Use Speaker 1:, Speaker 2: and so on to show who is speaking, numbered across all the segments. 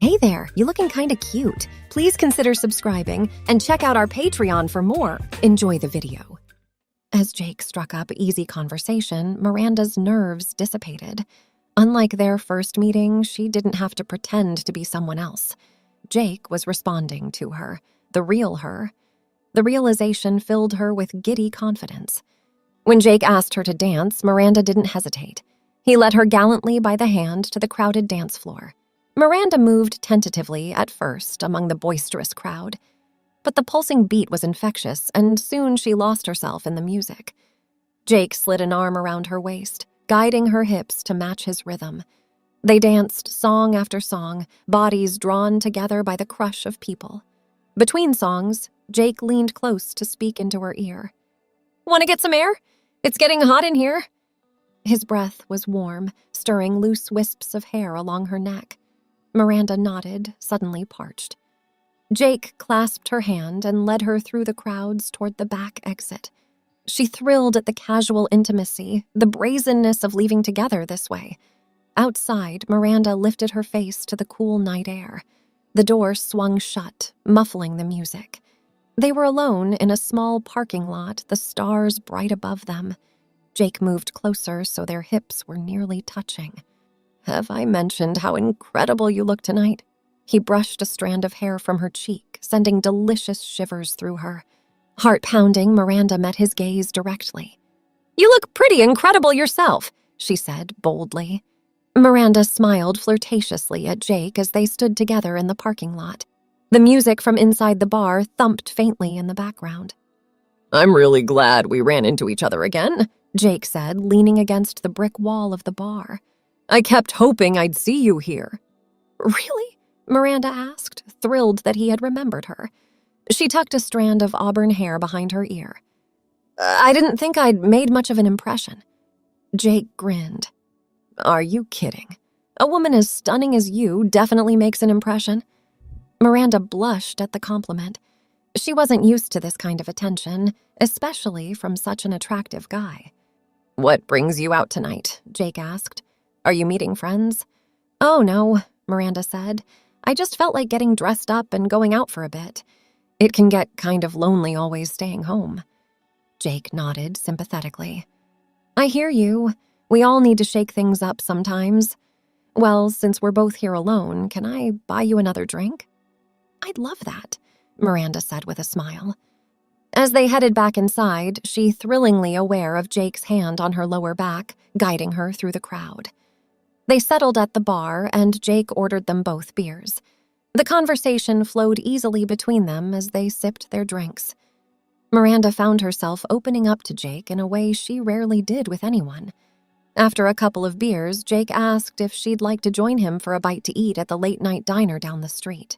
Speaker 1: Hey there, you looking kinda cute. Please consider subscribing and check out our Patreon for more. Enjoy the video. As Jake struck up easy conversation, Miranda's nerves dissipated. Unlike their first meeting, she didn't have to pretend to be someone else. Jake was responding to her, the real her. The realization filled her with giddy confidence. When Jake asked her to dance, Miranda didn't hesitate. He led her gallantly by the hand to the crowded dance floor. Miranda moved tentatively at first among the boisterous crowd, but the pulsing beat was infectious, and soon she lost herself in the music. Jake slid an arm around her waist, guiding her hips to match his rhythm. They danced song after song, bodies drawn together by the crush of people. Between songs, Jake leaned close to speak into her ear. "Want to get some air? It's getting hot in here." His breath was warm, stirring loose wisps of hair along her neck. Miranda nodded, suddenly parched. Jake clasped her hand and led her through the crowds toward the back exit. She thrilled at the casual intimacy, the brazenness of leaving together this way. Outside, Miranda lifted her face to the cool night air. The door swung shut, muffling the music. They were alone in a small parking lot, the stars bright above them. Jake moved closer so their hips were nearly touching. "Have I mentioned how incredible you look tonight?" He brushed a strand of hair from her cheek, sending delicious shivers through her. Heart-pounding, Miranda met his gaze directly. "You look pretty incredible yourself," she said boldly. Miranda smiled flirtatiously at Jake as they stood together in the parking lot. The music from inside the bar thumped faintly in the background. "I'm really glad we ran into each other again," Jake said, leaning against the brick wall of the bar. "I kept hoping I'd see you here." "Really?" Miranda asked, thrilled that he had remembered her. She tucked a strand of auburn hair behind her ear. "I didn't think I'd made much of an impression." Jake grinned. "Are you kidding? A woman as stunning as you definitely makes an impression." Miranda blushed at the compliment. She wasn't used to this kind of attention, especially from such an attractive guy. "What brings you out tonight?" Jake asked. "Are you meeting friends?" "Oh, no," Miranda said. "I just felt like getting dressed up and going out for a bit. It can get kind of lonely always staying home." Jake nodded sympathetically. "I hear you. We all need to shake things up sometimes. Well, since we're both here alone, can I buy you another drink?" "I'd love that," Miranda said with a smile. As they headed back inside, she thrillingly aware of Jake's hand on her lower back, guiding her through the crowd. They settled at the bar, and Jake ordered them both beers. The conversation flowed easily between them as they sipped their drinks. Miranda found herself opening up to Jake in a way she rarely did with anyone. After a couple of beers, Jake asked if she'd like to join him for a bite to eat at the late-night diner down the street.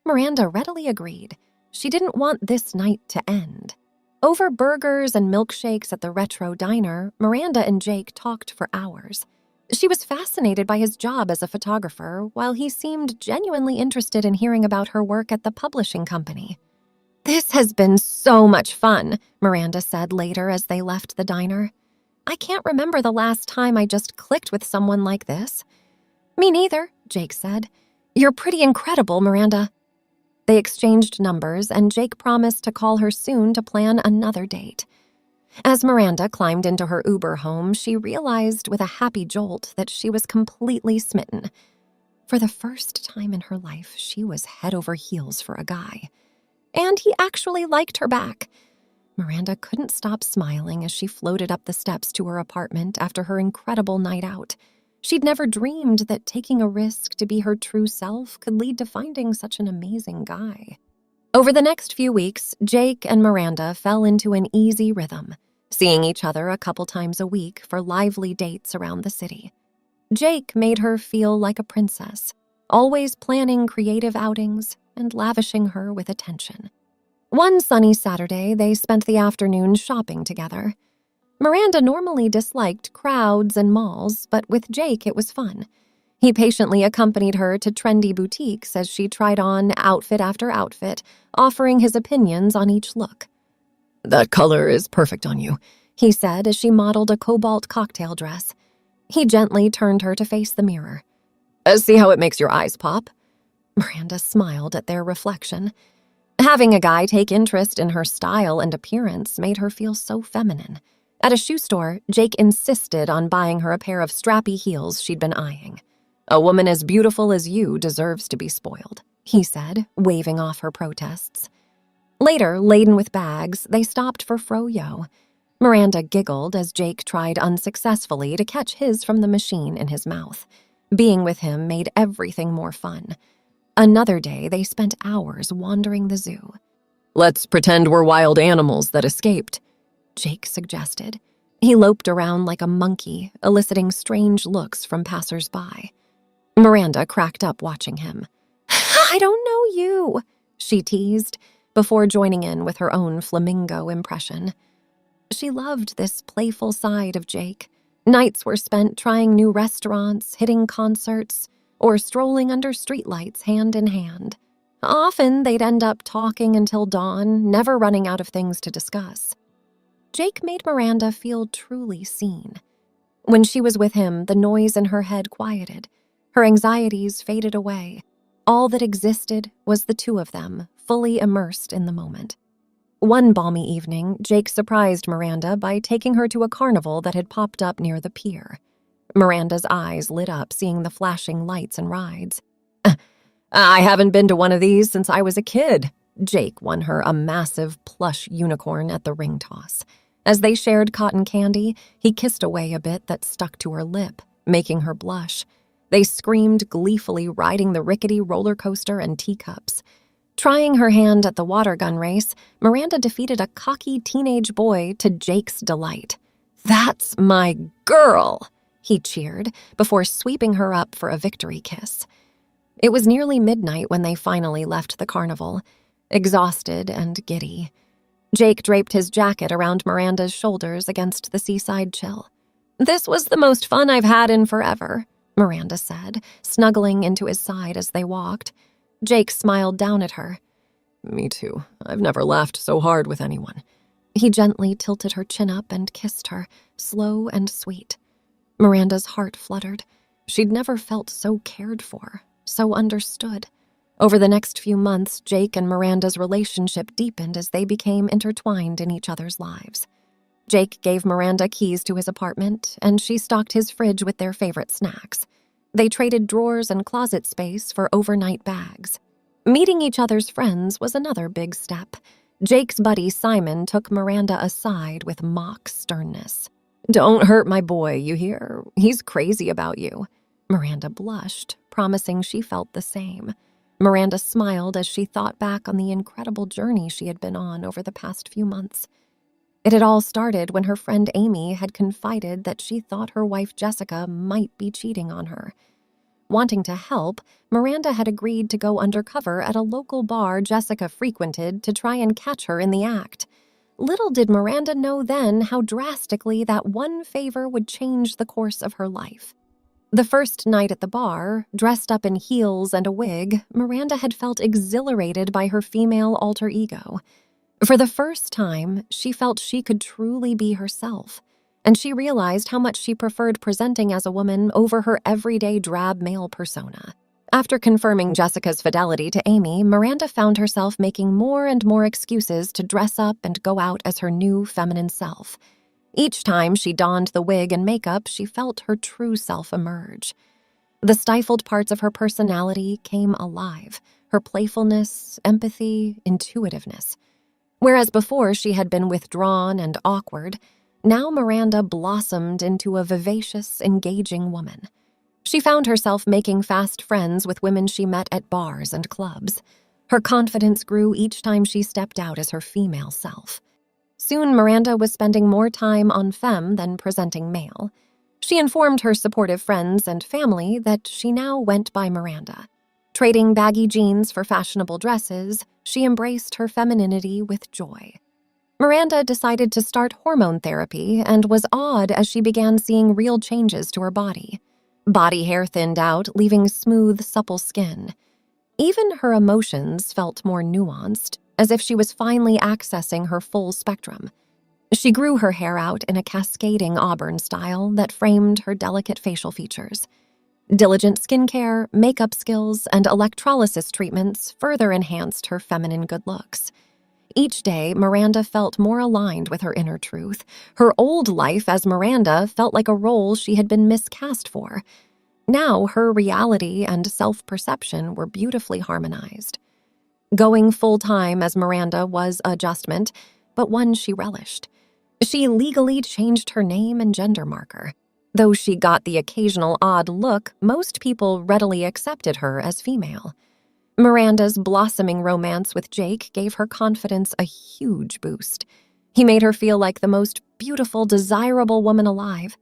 Speaker 1: Miranda readily agreed. She didn't want this night to end. Over burgers and milkshakes at the retro diner, Miranda and Jake talked for hours. She was fascinated by his job as a photographer, while he seemed genuinely interested in hearing about her work at the publishing company. "This has been so much fun," Miranda said later as they left the diner. "I can't remember the last time I just clicked with someone like this." "Me neither," Jake said. "You're pretty incredible, Miranda." They exchanged numbers, and Jake promised to call her soon to plan another date. As Miranda climbed into her Uber home, she realized with a happy jolt that she was completely smitten. For the first time in her life, she was head over heels for a guy. And he actually liked her back. Miranda couldn't stop smiling as she floated up the steps to her apartment after her incredible night out. She'd never dreamed that taking a risk to be her true self could lead to finding such an amazing guy. Over the next few weeks, Jake and Miranda fell into an easy rhythm, seeing each other a couple times a week for lively dates around the city. Jake made her feel like a princess, always planning creative outings and lavishing her with attention. One sunny Saturday, they spent the afternoon shopping together. Miranda normally disliked crowds and malls, but with Jake it was fun. He patiently accompanied her to trendy boutiques as she tried on outfit after outfit, offering his opinions on each look. "That color is perfect on you," he said as she modeled a cobalt cocktail dress. He gently turned her to face the mirror. "See how it makes your eyes pop?" Miranda smiled at their reflection. Having a guy take interest in her style and appearance made her feel so feminine. At a shoe store, Jake insisted on buying her a pair of strappy heels she'd been eyeing. "A woman as beautiful as you deserves to be spoiled," he said, waving off her protests. Later, laden with bags, they stopped for froyo. Miranda giggled as Jake tried unsuccessfully to catch his from the machine in his mouth. Being with him made everything more fun. Another day, they spent hours wandering the zoo. "Let's pretend we're wild animals that escaped," Jake suggested. He loped around like a monkey, eliciting strange looks from passers-by. Miranda cracked up watching him. "I don't know you," she teased, before joining in with her own flamingo impression. She loved this playful side of Jake. Nights were spent trying new restaurants, hitting concerts, or strolling under streetlights hand in hand. Often, they'd end up talking until dawn, never running out of things to discuss. Jake made Miranda feel truly seen. When she was with him, the noise in her head quieted. Her anxieties faded away. All that existed was the two of them, fully immersed in the moment. One balmy evening, Jake surprised Miranda by taking her to a carnival that had popped up near the pier. Miranda's eyes lit up seeing the flashing lights and rides. "I haven't been to one of these since I was a kid." Jake won her a massive plush unicorn at the ring toss. As they shared cotton candy, he kissed away a bit that stuck to her lip, making her blush. They screamed gleefully, riding the rickety roller coaster and teacups. Trying her hand at the water gun race, Miranda defeated a cocky teenage boy to Jake's delight. "That's my girl," he cheered, before sweeping her up for a victory kiss. It was nearly midnight when they finally left the carnival, exhausted and giddy. Jake draped his jacket around Miranda's shoulders against the seaside chill. "This was the most fun I've had in forever," Miranda said, snuggling into his side as they walked. Jake smiled down at her. "Me too. I've never laughed so hard with anyone." He gently tilted her chin up and kissed her, slow and sweet. Miranda's heart fluttered. She'd never felt so cared for, so understood. Over the next few months, Jake and Miranda's relationship deepened as they became intertwined in each other's lives. Jake gave Miranda keys to his apartment, and she stocked his fridge with their favorite snacks. They traded drawers and closet space for overnight bags. Meeting each other's friends was another big step. Jake's buddy Simon took Miranda aside with mock sternness. "Don't hurt my boy, you hear? He's crazy about you." Miranda blushed, promising she felt the same. Miranda smiled as she thought back on the incredible journey she had been on over the past few months. It had all started when her friend Amy had confided that she thought her wife Jessica might be cheating on her. Wanting to help, Miranda had agreed to go undercover at a local bar Jessica frequented to try and catch her in the act. Little did Miranda know then how drastically that one favor would change the course of her life. The first night at the bar, dressed up in heels and a wig, Miranda had felt exhilarated by her female alter ego. For the first time, she felt she could truly be herself, and she realized how much she preferred presenting as a woman over her everyday drab male persona. After confirming Jessica's fidelity to Amy, Miranda found herself making more and more excuses to dress up and go out as her new feminine self. Each time she donned the wig and makeup, she felt her true self emerge. The stifled parts of her personality came alive, her playfulness, empathy, intuitiveness. Whereas before she had been withdrawn and awkward, now Miranda blossomed into a vivacious, engaging woman. She found herself making fast friends with women she met at bars and clubs. Her confidence grew each time she stepped out as her female self. Soon, Miranda was spending more time on femme than presenting male. She informed her supportive friends and family that she now went by Miranda. Trading baggy jeans for fashionable dresses, she embraced her femininity with joy. Miranda decided to start hormone therapy and was awed as she began seeing real changes to her body. Body hair thinned out, leaving smooth, supple skin. Even her emotions felt more nuanced, as if she was finally accessing her full spectrum. She grew her hair out in a cascading auburn style that framed her delicate facial features. Diligent skincare, makeup skills, and electrolysis treatments further enhanced her feminine good looks. Each day, Miranda felt more aligned with her inner truth. Her old life as Miranda felt like a role she had been miscast for. Now, her reality and self-perception were beautifully harmonized. Going full-time as Miranda was an adjustment, but one she relished. She legally changed her name and gender marker. Though she got the occasional odd look, most people readily accepted her as female. Miranda's blossoming romance with Jake gave her confidence a huge boost. He made her feel like the most beautiful, desirable woman alive.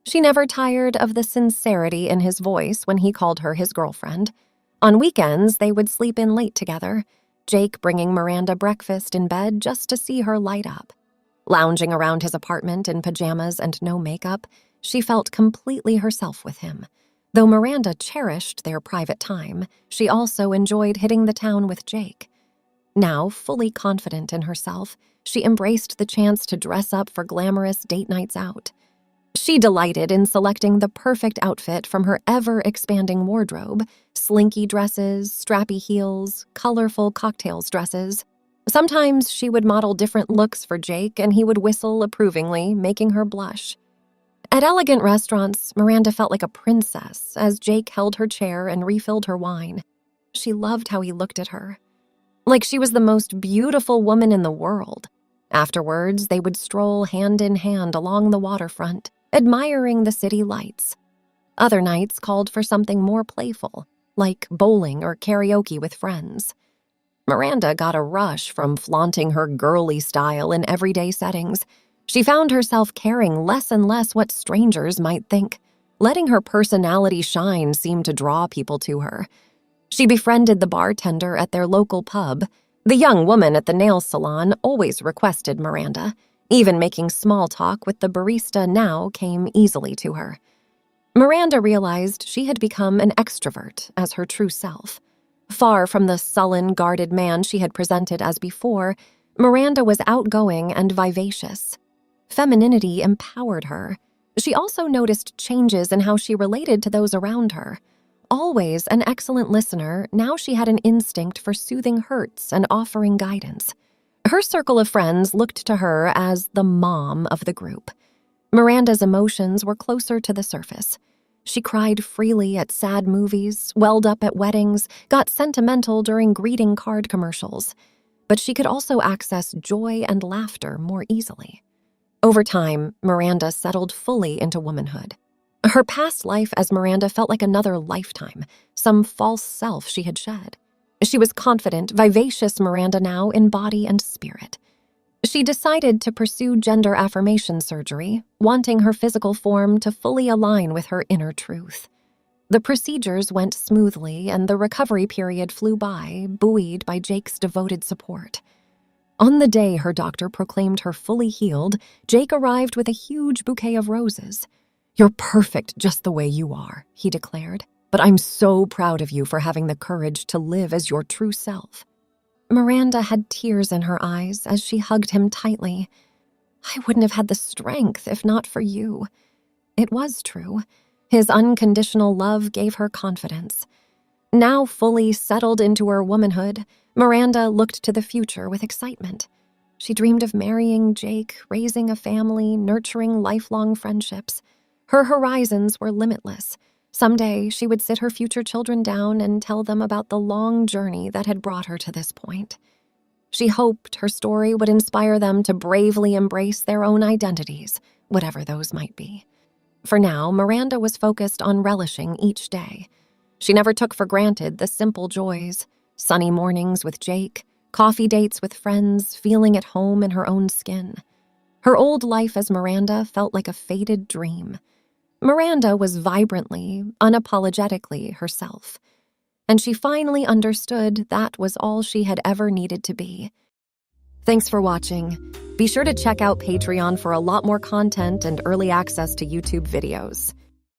Speaker 1: She never tired of the sincerity in his voice when he called her his girlfriend. On weekends, they would sleep in late together, Jake bringing Miranda breakfast in bed just to see her light up. Lounging around his apartment in pajamas and no makeup, she felt completely herself with him. Though Miranda cherished their private time, she also enjoyed hitting the town with Jake. Now, fully confident in herself, she embraced the chance to dress up for glamorous date nights out. She delighted in selecting the perfect outfit from her ever-expanding wardrobe: slinky dresses, strappy heels, colorful cocktails dresses. Sometimes she would model different looks for Jake, and he would whistle approvingly, making her blush. At elegant restaurants, Miranda felt like a princess as Jake held her chair and refilled her wine. She loved how he looked at her, like she was the most beautiful woman in the world. Afterwards, they would stroll hand in hand along the waterfront, admiring the city lights. Other nights called for something more playful, like bowling or karaoke with friends. Miranda got a rush from flaunting her girly style in everyday settings. She found herself caring less and less what strangers might think. Letting her personality shine seemed to draw people to her. She befriended the bartender at their local pub. The young woman at the nail salon always requested Miranda. Even making small talk with the barista now came easily to her. Miranda realized she had become an extrovert as her true self. Far from the sullen, guarded man she had presented as before, Miranda was outgoing and vivacious. Femininity empowered her. She also noticed changes in how she related to those around her. Always an excellent listener, now she had an instinct for soothing hurts and offering guidance. Her circle of friends looked to her as the mom of the group. Miranda's emotions were closer to the surface. She cried freely at sad movies, welled up at weddings, got sentimental during greeting card commercials. But she could also access joy and laughter more easily. Over time, Miranda settled fully into womanhood. Her past life as Miranda felt like another lifetime, some false self she had shed. She was confident, vivacious Miranda now in body and spirit. She decided to pursue gender affirmation surgery, wanting her physical form to fully align with her inner truth. The procedures went smoothly, and the recovery period flew by, buoyed by Jake's devoted support. On the day her doctor proclaimed her fully healed, Jake arrived with a huge bouquet of roses. "You're perfect just the way you are," he declared. "But I'm so proud of you for having the courage to live as your true self." Miranda had tears in her eyes as she hugged him tightly. "I wouldn't have had the strength if not for you." It was true. His unconditional love gave her confidence. Now fully settled into her womanhood, Miranda looked to the future with excitement. She dreamed of marrying Jake, raising a family, nurturing lifelong friendships. Her horizons were limitless. Someday, she would sit her future children down and tell them about the long journey that had brought her to this point. She hoped her story would inspire them to bravely embrace their own identities, whatever those might be. For now, Miranda was focused on relishing each day. She never took for granted the simple joys: sunny mornings with Jake, coffee dates with friends, feeling at home in her own skin. Her old life as Miranda felt like a faded dream. Miranda was vibrantly, unapologetically herself, and she finally understood that was all she had ever needed to be. Thanks for watching. Be sure to check out Patreon for a lot more content and early access to YouTube videos.